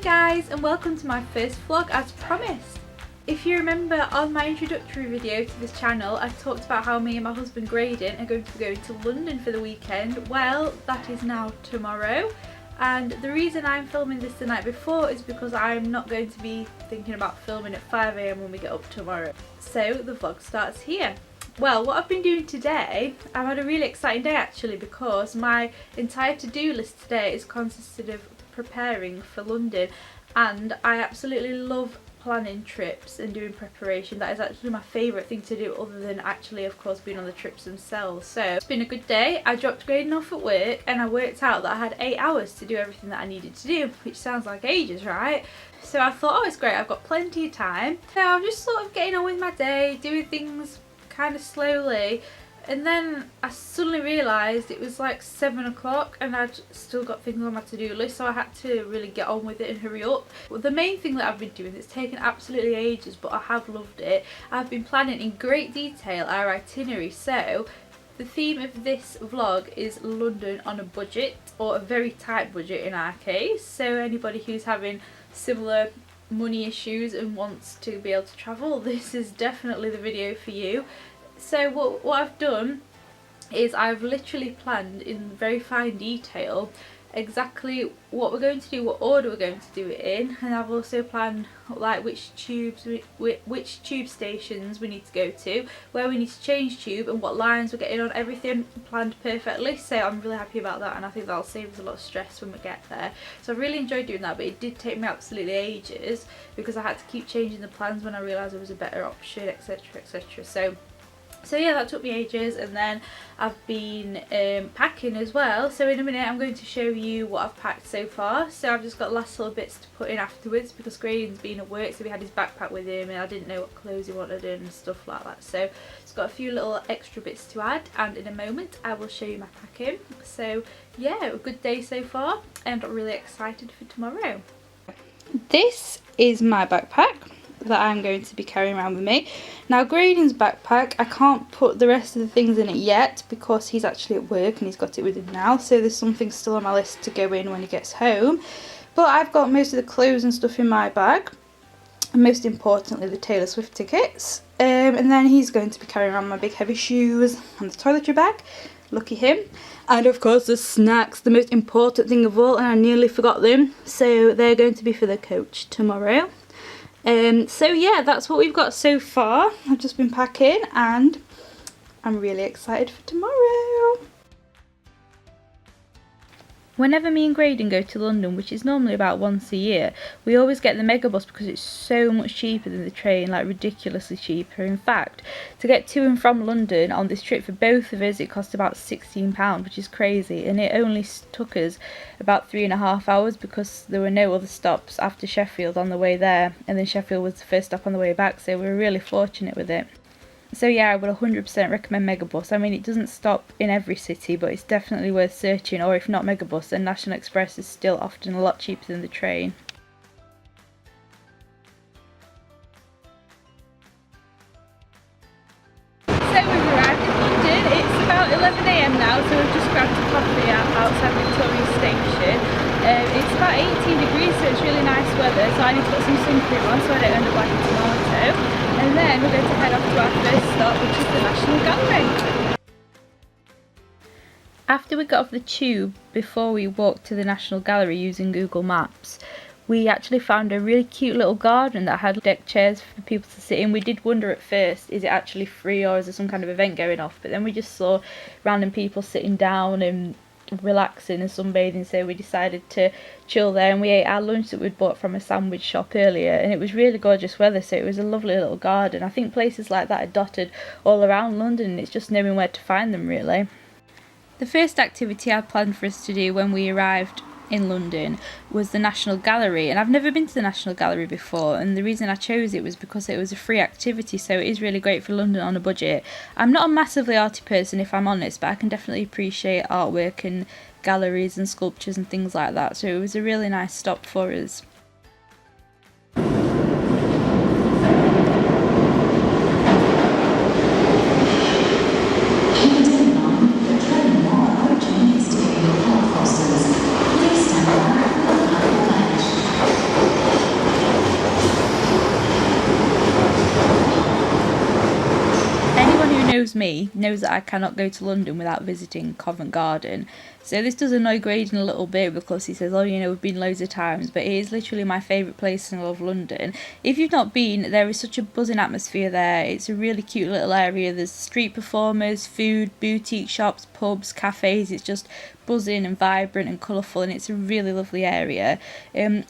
guys, and welcome to my first vlog as promised. If you remember on my introductory video to this channel, I talked about how me and my husband Graydon are going to be going to London for the weekend. Well, that is now tomorrow, and the reason I'm filming this the night before is because I'm not going to be thinking about filming at 5 AM when we get up tomorrow. So the vlog starts here. Well, what I've been doing today, I've had a really exciting day actually, because my entire to-do list today is consisted of preparing for London, and I absolutely love planning trips and doing preparation. That is actually my favourite thing to do, other than actually of course being on the trips themselves. So it's been a good day. I dropped Graydon off at work and I worked out that I had 8 hours to do everything that I needed to do, which sounds like ages, right? So I thought, oh, it's great, I've got plenty of time. So I'm just sort of getting on with my day, doing things kind of slowly, and then I suddenly realised it was like 7 o'clock and I'd still got things on my to-do list, so I had to really get on with it and hurry up. Well, the main thing that I've been doing that's taken absolutely ages, but I have loved it, I've been planning in great detail our itinerary. So the theme of this vlog is London on a budget, or a very tight budget in our case. So anybody who's having similar money issues and wants to be able to travel, this is definitely the video for you. So what I've done is I've literally planned in very fine detail exactly what we're going to do, what order we're going to do it in, and I've also planned like which tube stations we need to go to, where we need to change tube, and what lines we're getting on. Everything planned perfectly, so I'm really happy about that, and I think that'll save us a lot of stress when we get there. So I really enjoyed doing that, but it did take me absolutely ages because I had to keep changing the plans when I realised there was a better option, etc, etc. So yeah, that took me ages. And then I've been packing as well. So in a minute I'm going to show you what I've packed so far. So I've just got last little bits to put in afterwards, because Graydon's been at work, so we had his backpack with him and I didn't know what clothes he wanted and stuff like that. So it's got a few little extra bits to add, and in a moment I will show you my packing. So yeah, a good day so far and I'm really excited for tomorrow. This is my backpack that I'm going to be carrying around with me. Now Graydon's backpack, I can't put the rest of the things in it yet because he's actually at work and he's got it with him now, so there's something still on my list to go in when he gets home. But I've got most of the clothes and stuff in my bag, and most importantly the Taylor Swift tickets, and then he's going to be carrying around my big heavy shoes and the toiletry bag, lucky him, and of course the snacks, the most important thing of all, and I nearly forgot them, so they're going to be for the coach tomorrow. So yeah, that's what we've got so far. I've just been packing and I'm really excited for tomorrow. Whenever me and Graydon go to London, which is normally about once a year, we always get the Megabus because it's so much cheaper than the train, like ridiculously cheaper. In fact, to get to and from London on this trip for both of us, it cost about £16, which is crazy, and it only took us about 3.5 hours because there were no other stops after Sheffield on the way there, and then Sheffield was the first stop on the way back, so we were really fortunate with it. So yeah, I would 100% recommend Megabus. I mean, it doesn't stop in every city, but it's definitely worth searching, or if not Megabus, then National Express is still often a lot cheaper than the train. So we've arrived in London. It's about 11 AM now, so we've just grabbed a coffee outside Victoria Station. It's about 18 degrees, so it's really nice weather, so I need to put some sun cream on so I don't end up like a tomato. And then we're going to head off to our first stop, which is the National Gallery. After we got off the tube, before we walked to the National Gallery using Google Maps, we actually found a really cute little garden that had deck chairs for people to sit in. We did wonder at first, is it actually free or is there some kind of event going off? But then we just saw random people sitting down and relaxing and sunbathing, so we decided to chill there, and we ate our lunch that we'd bought from a sandwich shop earlier, and it was really gorgeous weather, so it was a lovely little garden. I think places like that are dotted all around London, and it's just knowing where to find them really. The first activity I planned for us to do when we arrived in London was the National Gallery, and I've never been to the National Gallery before, and the reason I chose it was because it was a free activity, so it is really great for London on a budget. I'm not a massively arty person, if I'm honest, but I can definitely appreciate artwork and galleries and sculptures and things like that, so it was a really nice stop for us. knows that I cannot go to London without visiting Covent Garden. So this does annoy Graydon a little bit because he says, oh, you know, we've been loads of times, but it is literally my favourite place in all of London. If you've not been, there is such a buzzing atmosphere there. It's a really cute little area. There's street performers, food, boutique shops, pubs, cafes. It's just buzzing and vibrant and colourful, and it's a really lovely area.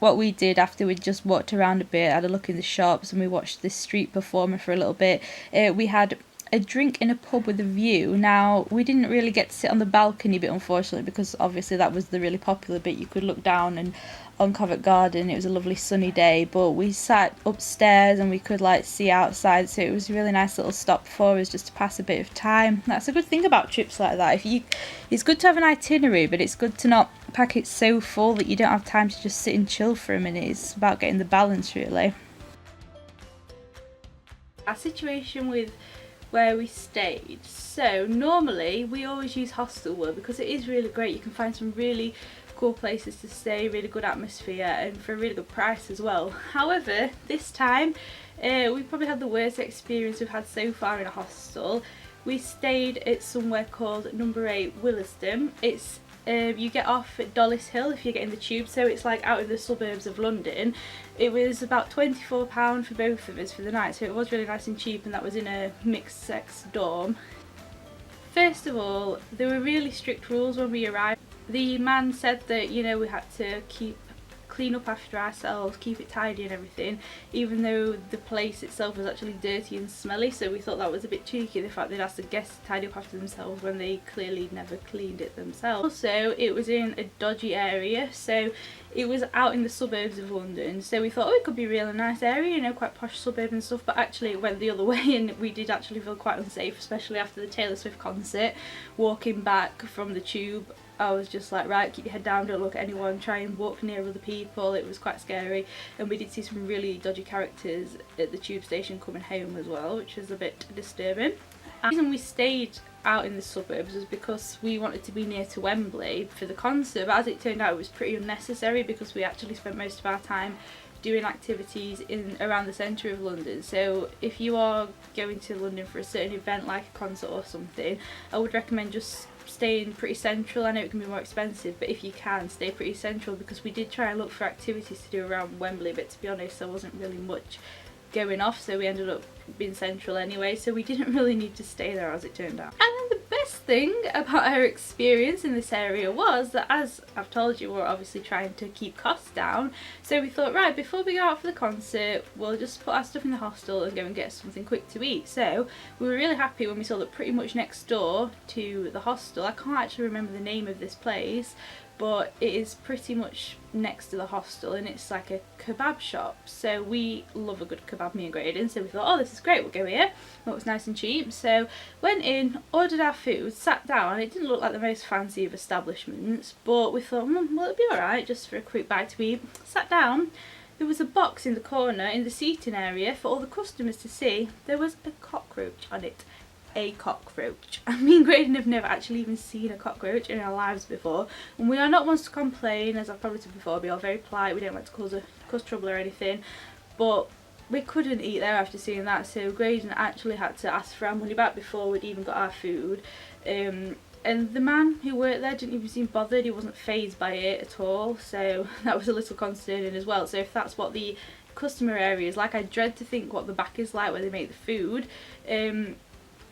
What we did after we just walked around a bit, had a look in the shops, and we watched this street performer for a little bit. We had a drink in a pub with a view. Now, we didn't really get to sit on the balcony bit, unfortunately, because obviously that was the really popular bit. You could look down and on Covent Garden. It was a lovely sunny day, but we sat upstairs and we could like see outside, so it was a really nice little stop for us just to pass a bit of time. That's a good thing about trips like that. It's good to have an itinerary, but it's good to not pack it so full that you don't have time to just sit and chill for a minute. It's about getting the balance, really. Our situation with where we stayed. So normally we always use Hostelworld because it is really great. You can find some really cool places to stay, really good atmosphere, and for a really good price as well. However, this time we probably had the worst experience we've had so far in a hostel. We stayed at somewhere called Number 8 Willesden. It's you get off at Dollis Hill if you're getting the tube, so it's like out in the suburbs of London. It was about £24 for both of us for the night, so it was really nice and cheap, and that was in a mixed sex dorm. First of all, there were really strict rules when we arrived. The man said that, you know, we had to clean up after ourselves, keep it tidy and everything, even though the place itself was actually dirty and smelly, so we thought that was a bit cheeky, the fact they'd ask the guests to tidy up after themselves when they clearly never cleaned it themselves. Also, it was in a dodgy area, so it was out in the suburbs of London, so we thought, oh, it could be a really nice area, you know, quite posh suburb and stuff, but actually it went the other way, and we did actually feel quite unsafe, especially after the Taylor Swift concert. Walking back from the tube, I was just like, right, keep your head down, don't look at anyone, try and walk near other people. It was quite scary, and we did see some really dodgy characters at the tube station coming home as well, which was a bit disturbing. And the reason we stayed out in the suburbs was because we wanted to be near to Wembley for the concert, but as it turned out it was pretty unnecessary because we actually spent most of our time doing activities in around the centre of London. So if you are going to London for a certain event like a concert or something, I would recommend just staying pretty central. I know it can be more expensive, but if you can, stay pretty central, because we did try and look for activities to do around Wembley, but to be honest there wasn't really much going off, so we ended up being central anyway, so we didn't really need to stay there as it turned out. And then the best thing about our experience in this area was that, as I've told you, we're obviously trying to keep costs down, so we thought, right, before we go out for the concert we'll just put our stuff in the hostel and go and get something quick to eat. So we were really happy when we saw that pretty much next door to the hostel, I can't actually remember the name of this place, but it is pretty much next to the hostel, and it's like a kebab shop. So we love a good kebab, me and Graydon, so we thought, oh, this is great, we'll go here. It was nice and cheap, so went in, ordered our food, sat down. It didn't look like the most fancy of establishments, but we thought, well, it'll be alright just for a quick bite to eat. Sat down, there was a box in the corner in the seating area for all the customers to see. There was a cockroach on it. A cockroach. I mean, Graydon have never actually even seen a cockroach in our lives before, and we are not ones to complain, as I've probably said before. We are very polite, we don't like to cause trouble or anything, but we couldn't eat there after seeing that, so Graydon actually had to ask for our money back before we'd even got our food. And the man who worked there didn't even seem bothered, he wasn't fazed by it at all, so that was a little concerning as well. So if that's what the customer area is like, I dread to think what the back is like where they make the food.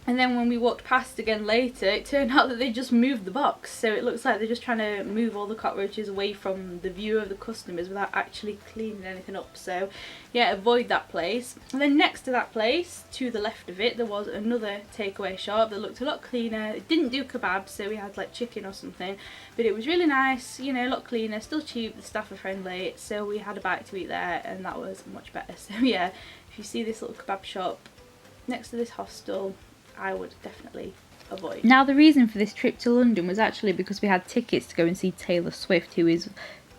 And then when we walked past again later, it turned out that they just moved the box, so it looks like they're just trying to move all the cockroaches away from the view of the customers without actually cleaning anything up. So yeah, avoid that place. And then next to that place, to the left of it, there was another takeaway shop that looked a lot cleaner. It didn't do kebabs, so we had like chicken or something, but it was really nice, you know, a lot cleaner, still cheap, the staff are friendly, so we had a bite to eat there, and that was much better. So yeah, if you see this little kebab shop next to this hostel, I would definitely avoid. Now, the reason for this trip to London was actually because we had tickets to go and see Taylor Swift, who is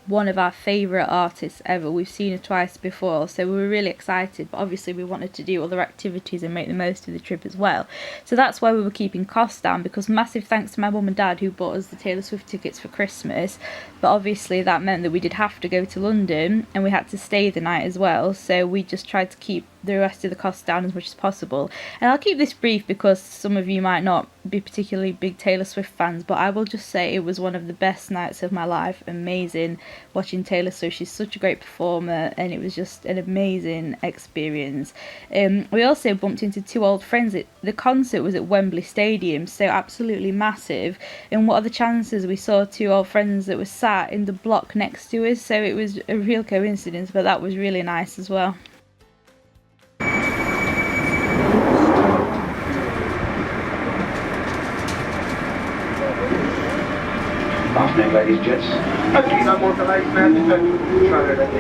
one of our favourite artists ever. We've seen her twice before, so we were really excited, but obviously we wanted to do other activities and make the most of the trip as well. So that's why we were keeping costs down, because massive thanks to my mum and dad who bought us the Taylor Swift tickets for Christmas, but obviously that meant that we did have to go to London and we had to stay the night as well, so we just tried to keep the rest of the costs down as much as possible. And I'll keep this brief because some of you might not be particularly big Taylor Swift fans, but I will just say it was one of the best nights of my life. Amazing watching Taylor Swift. She's such a great performer, and it was just an amazing experience. We also bumped into two old friends. The concert was at Wembley Stadium, so absolutely massive. And what are the chances we saw two old friends that were sat in the block next to us? So it was a real coincidence, but that was really nice as well. Afternoon, ladies and gents. Hopefully no more delays now. Just don't control it at the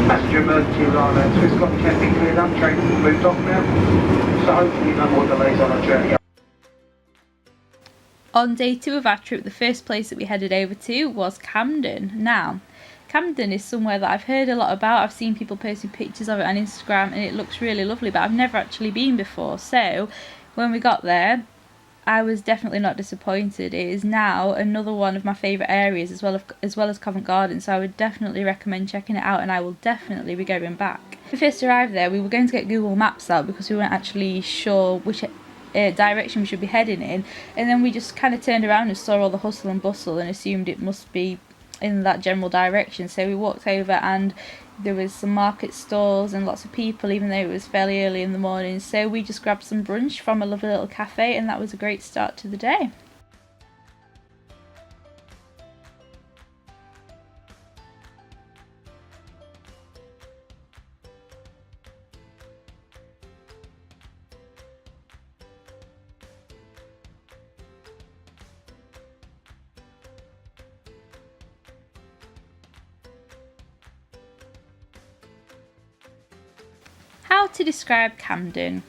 passenger emergency alarm. Swiss Cottage has been cleared up. Train's moved off now. So hopefully no more delays on our journey. On day 2 of our trip, the first place that we headed over to was Camden. Now, Camden is somewhere that I've heard a lot about. I've seen people posting pictures of it on Instagram and it looks really lovely, but I've never actually been before. So when we got there, I was definitely not disappointed. It is now another one of my favourite areas as well as Covent Garden, so I would definitely recommend checking it out, and I will definitely be going back. When we first arrived there, we were going to get Google Maps out because we weren't actually sure which direction we should be heading in, and then we just kind of turned around and saw all the hustle and bustle and assumed it must be in that general direction. So we walked over and there was some market stalls and lots of people, even though it was fairly early in the morning. So we just grabbed some brunch from a lovely little cafe, and that was a great start to the day. How to describe Camden?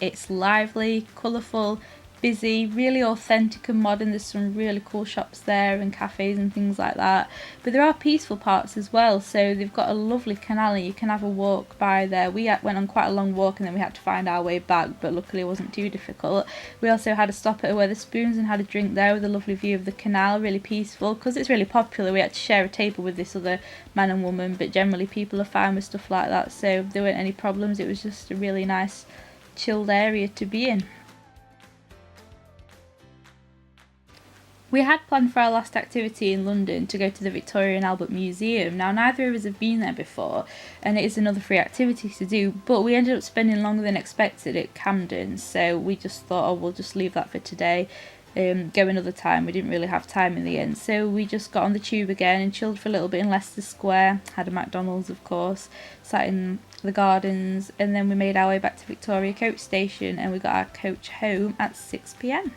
It's lively, colourful, busy, really authentic and modern. There's some really cool shops there and cafes and things like that, but there are peaceful parts as well. So they've got a lovely canal and you can have a walk by there. We went on quite a long walk and then we had to find our way back, but luckily it wasn't too difficult. We also had a stop at Wetherspoons and had a drink there with a lovely view of the canal. Really peaceful because it's really popular. We had to share a table with this other man and woman, but generally people are fine with stuff like that, so there weren't any problems. It was just a really nice chilled area to be in. We had planned for our last activity in London to go to the Victoria and Albert Museum. Now, neither of us have been there before, and it is another free activity to do, but we ended up spending longer than expected at Camden, so we just thought, oh, we'll just leave that for today, go another time. We didn't really have time in the end, so we just got on the tube again and chilled for a little bit in Leicester Square, had a McDonald's of course, sat in the gardens, and then we made our way back to Victoria Coach Station and we got our coach home at 6 p.m.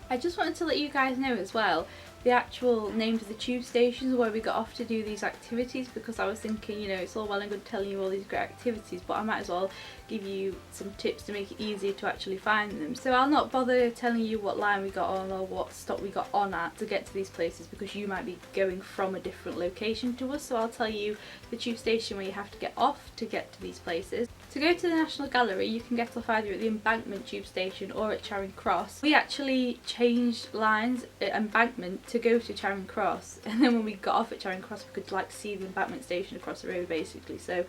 I just wanted to let you guys know as well the actual names of the tube stations where we got off to do these activities, because I was thinking, you know, it's all well and good telling you all these great activities, but I might as well give you some tips to make it easier to actually find them. So I'll not bother telling you what line we got on or what stop we got on at to get to these places, because you might be going from a different location to us. So I'll tell you the tube station where you have to get off to get to these places. To go to the National Gallery, you can get off either at the Embankment tube station or at Charing Cross. We actually changed lines at Embankment to go to Charing Cross, and then when we got off at Charing Cross we could like see the Embankment station across the road basically, so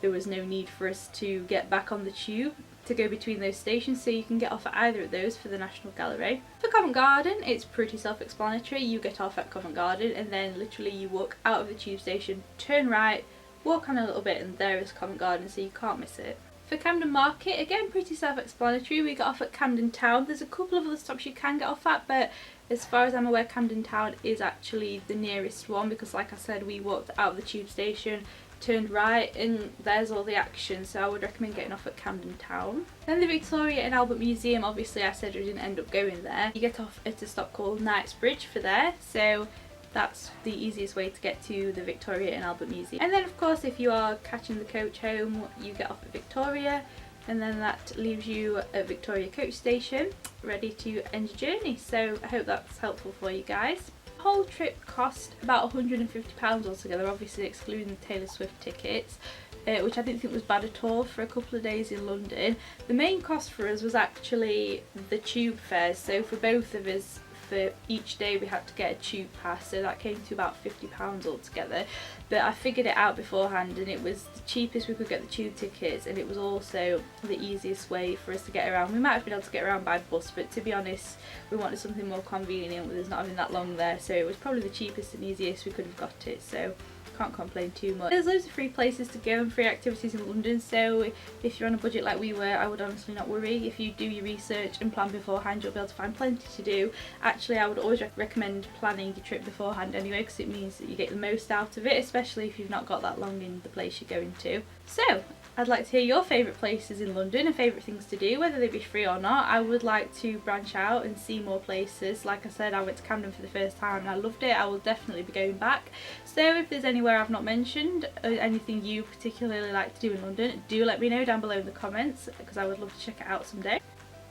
there was no need for us to get back on the tube to go between those stations, so you can get off at either of those for the National Gallery. For Covent Garden, it's pretty self-explanatory. You get off at Covent Garden and then literally you walk out of the tube station, turn right, walk on a little bit, and there is Covent Garden, so you can't miss it. For Camden Market, again pretty self-explanatory. We got off at Camden Town. There's a couple of other stops you can get off at, but as far as I'm aware Camden Town is actually the nearest one, because like I said, we walked out of the tube station, turned right, and there's all the action, so I would recommend getting off at Camden Town. Then the Victoria and Albert Museum, obviously I said we didn't end up going there. You get off at a stop called Knightsbridge for there, so that's the easiest way to get to the Victoria and Albert Museum. And then of course if you are catching the coach home, you get off at Victoria, and then that leaves you at Victoria Coach Station ready to end your journey. So I hope that's helpful for you guys. The whole trip cost about £150 altogether, obviously excluding the Taylor Swift tickets, which I didn't think was bad at all for a couple of days in London. The main cost for us was actually the tube fares, so for both of us for each day we had to get a tube pass, so that came to about £50 altogether. But I figured it out beforehand, and it was the cheapest we could get the tube tickets, and it was also the easiest way for us to get around. We might have been able to get around by bus, but to be honest we wanted something more convenient with us not having that long there, so it was probably the cheapest and easiest we could have got it, so can't complain too much. There's loads of free places to go and free activities in London, so if you're on a budget like we were, I would honestly not worry. If you do your research and plan beforehand, you'll be able to find plenty to do. Actually, I would always recommend planning your trip beforehand anyway, because it means that you get the most out of it, especially if you've not got that long in the place you're going to. So I'd like to hear your favourite places in London and favourite things to do, whether they be free or not. I would like to branch out and see more places. Like I said, I went to Camden for the first time and I loved it. I will definitely be going back. So if there's anywhere I've not mentioned, or anything you particularly like to do in London, do let me know down below in the comments, because I would love to check it out someday.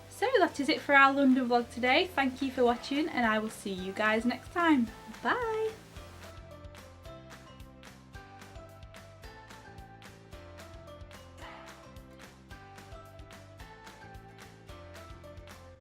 So that is it for our London vlog today. Thank you for watching, and I will see you guys next time. Bye!